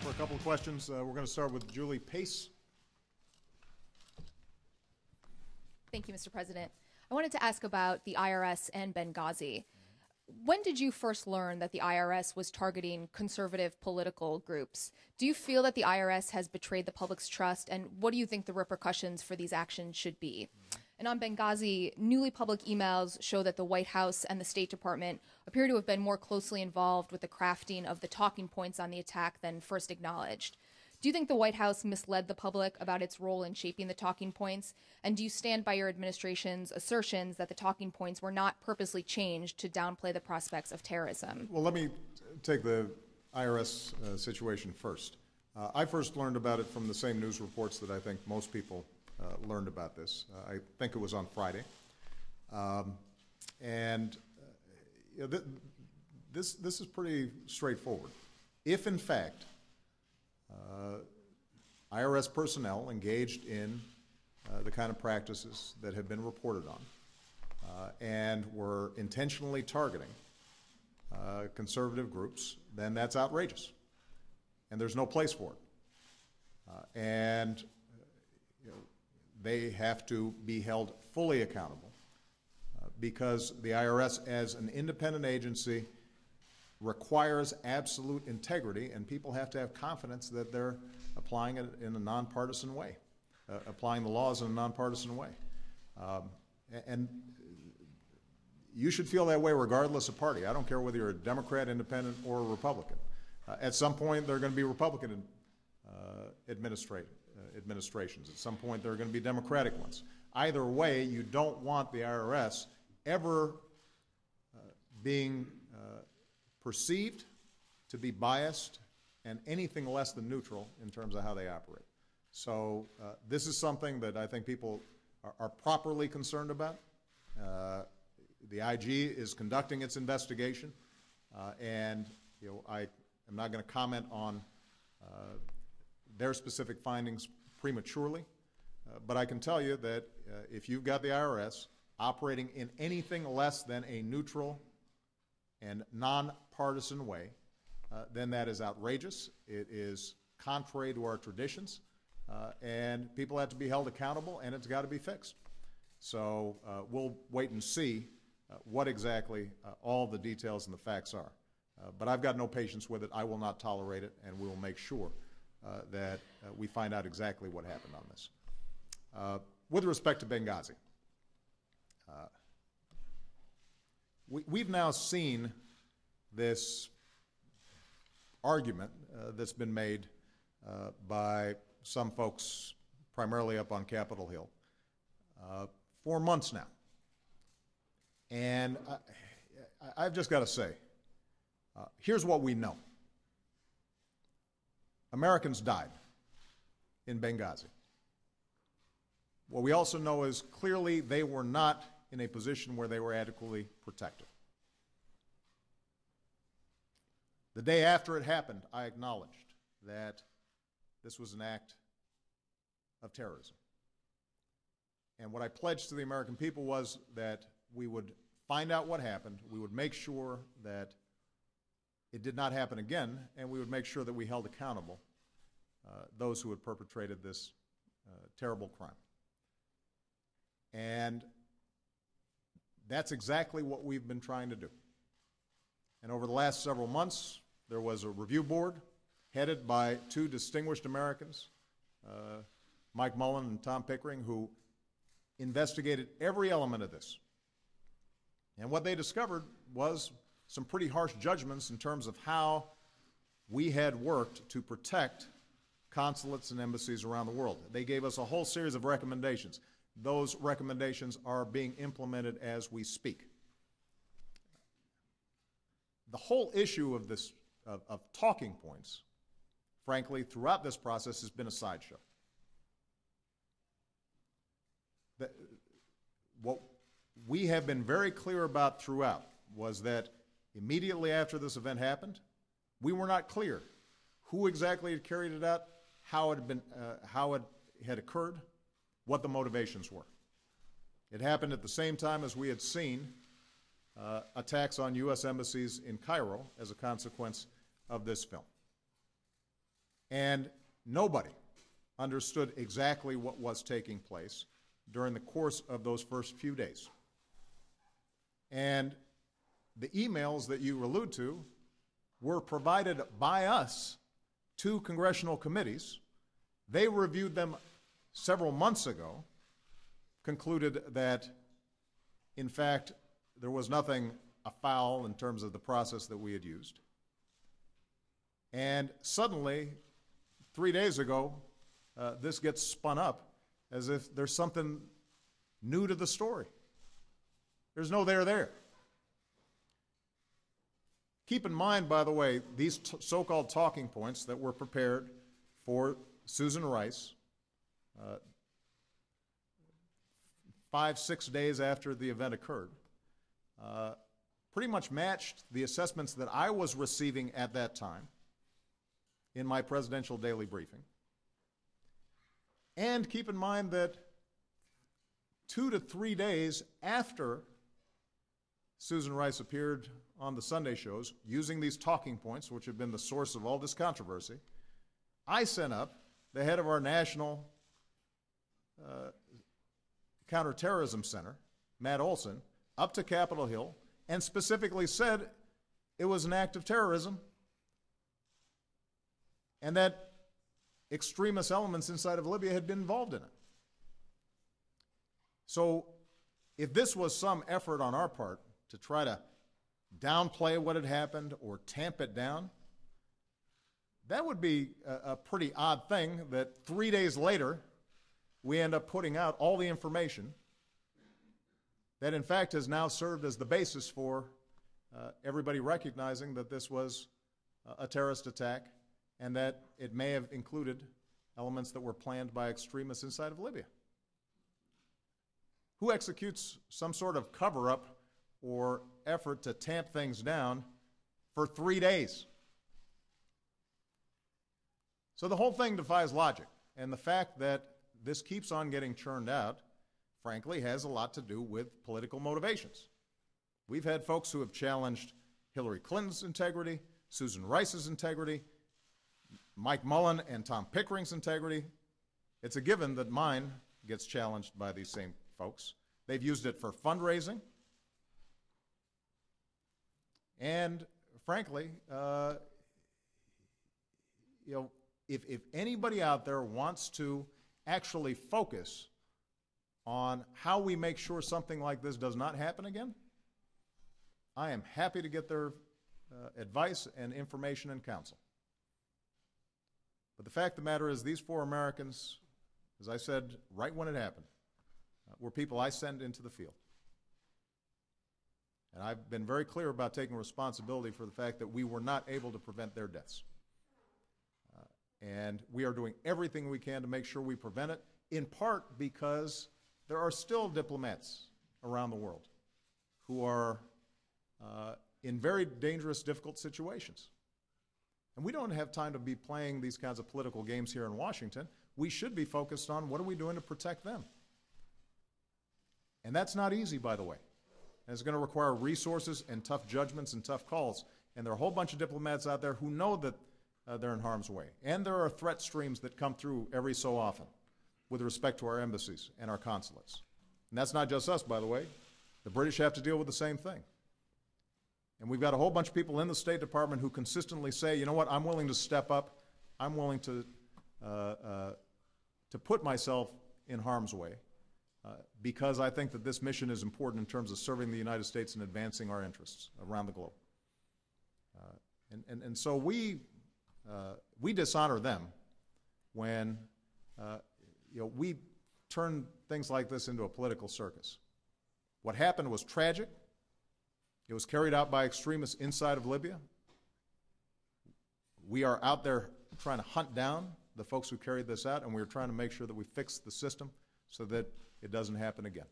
for a couple of questions. We're going to start with Julie Pace. Thank you, Mr. President. I wanted to ask about the IRS and Benghazi. When did you first learn that the IRS was targeting conservative political groups? Do you feel that the IRS has betrayed the public's trust, and what do you think the repercussions for these actions should be? And on Benghazi, newly public emails show that the White House and the State Department appear to have been more closely involved with the crafting of the talking points on the attack than first acknowledged. Do you think the White House misled the public about its role in shaping the talking points? And do you stand by your administration's assertions that the talking points were not purposely changed to downplay the prospects of terrorism? Well, let me take the IRS situation first. I first learned about it from the same news reports that I think most people learned about this. I think it was on Friday. This is pretty straightforward. If, in fact, IRS personnel engaged in the kind of practices that have been reported on and were intentionally targeting conservative groups, then that's outrageous. And there's no place for it. They have to be held fully accountable because the IRS, as an independent agency, requires absolute integrity, and people have to have confidence that they're applying it in a nonpartisan way, applying the laws in a nonpartisan way. And you should feel that way regardless of party. I don't care whether you're a Democrat, Independent, or a Republican. At some point, there are going to be Republican administrations. At some point, there are going to be Democratic ones. Either way, you don't want the IRS ever being perceived to be biased and anything less than neutral in terms of how they operate. So this is something that I think people are properly concerned about. The IG is conducting its investigation, and I am not going to comment on their specific findings prematurely, but I can tell you that if you've got the IRS operating in anything less than a neutral and nonpartisan way, then that is outrageous. It is contrary to our traditions, and people have to be held accountable, and it's got to be fixed. So we'll wait and see what exactly all the details and the facts are. But I've got no patience with it. I will not tolerate it, and we will make sure that we find out exactly what happened on this. With respect to Benghazi, we've now seen this argument that's been made by some folks, primarily up on Capitol Hill, for months now. And I've just got to say, here's what we know. Americans died in Benghazi. What we also know is clearly they were not in a position where they were adequately protected. The day after it happened, I acknowledged that this was an act of terrorism. And what I pledged to the American people was that we would find out what happened, we would make sure that it did not happen again, and we would make sure that we held accountable those who had perpetrated this terrible crime. And that's exactly what we've been trying to do. And over the last several months, there was a review board headed by two distinguished Americans, Mike Mullen and Tom Pickering, who investigated every element of this. And what they discovered was some pretty harsh judgments in terms of how we had worked to protect consulates and embassies around the world. They gave us a whole series of recommendations. Those recommendations are being implemented as we speak. The whole issue of this, of talking points, frankly, throughout this process has been a sideshow. What we have been very clear about throughout was that immediately after this event happened, we were not clear who exactly had carried it out, how it had occurred, what the motivations were. It happened at the same time as we had seen attacks on U.S. embassies in Cairo as a consequence of this film. And nobody understood exactly what was taking place during the course of those first few days. And the emails that you allude to were provided by us to congressional committees. They reviewed them several months ago, concluded that, in fact, there was nothing afoul in terms of the process that we had used. And suddenly, 3 days ago, this gets spun up as if there's something new to the story. There's no there. Keep in mind, by the way, these so-called talking points that were prepared for Susan Rice 5-6 days after the event occurred, pretty much matched the assessments that I was receiving at that time in my presidential daily briefing. And keep in mind that 2 to 3 days after Susan Rice appeared on the Sunday shows using these talking points, which have been the source of all this controversy, I sent up the head of our National Counterterrorism Center, Matt Olson, up to Capitol Hill and specifically said it was an act of terrorism and that extremist elements inside of Libya had been involved in it. So if this was some effort on our part to try to downplay what had happened or tamp it down, that would be a pretty odd thing that 3 days later we end up putting out all the information that in fact has now served as the basis for everybody recognizing that this was a terrorist attack and that it may have included elements that were planned by extremists inside of Libya. Who executes some sort of cover-up or effort to tamp things down for 3 days? So the whole thing defies logic, and the fact that this keeps on getting churned out, frankly, has a lot to do with political motivations. We've had folks who have challenged Hillary Clinton's integrity, Susan Rice's integrity, Mike Mullen and Tom Pickering's integrity. It's a given that mine gets challenged by these same folks. They've used it for fundraising. And frankly, if anybody out there wants to actually focus on how we make sure something like this does not happen again, I am happy to get their advice and information and counsel. But the fact of the matter is these 4 Americans, as I said right when it happened, were people I sent into the field. And I've been very clear about taking responsibility for the fact that we were not able to prevent their deaths. And we are doing everything we can to make sure we prevent it, in part because there are still diplomats around the world who are in very dangerous, difficult situations. And we don't have time to be playing these kinds of political games here in Washington. We should be focused on what are we doing to protect them. And that's not easy, by the way. And it's going to require resources and tough judgments and tough calls. And there are a whole bunch of diplomats out there who know that they're in harm's way. And there are threat streams that come through every so often with respect to our embassies and our consulates. And that's not just us, by the way. The British have to deal with the same thing. And we've got a whole bunch of people in the State Department who consistently say, you know what, I'm willing to step up. I'm willing to put myself in harm's way because I think that this mission is important in terms of serving the United States and advancing our interests around the globe. And so we dishonor them when we turn things like this into a political circus. What happened was tragic. It was carried out by extremists inside of Libya. We are out there trying to hunt down the folks who carried this out, and we're trying to make sure that we fix the system so that it doesn't happen again.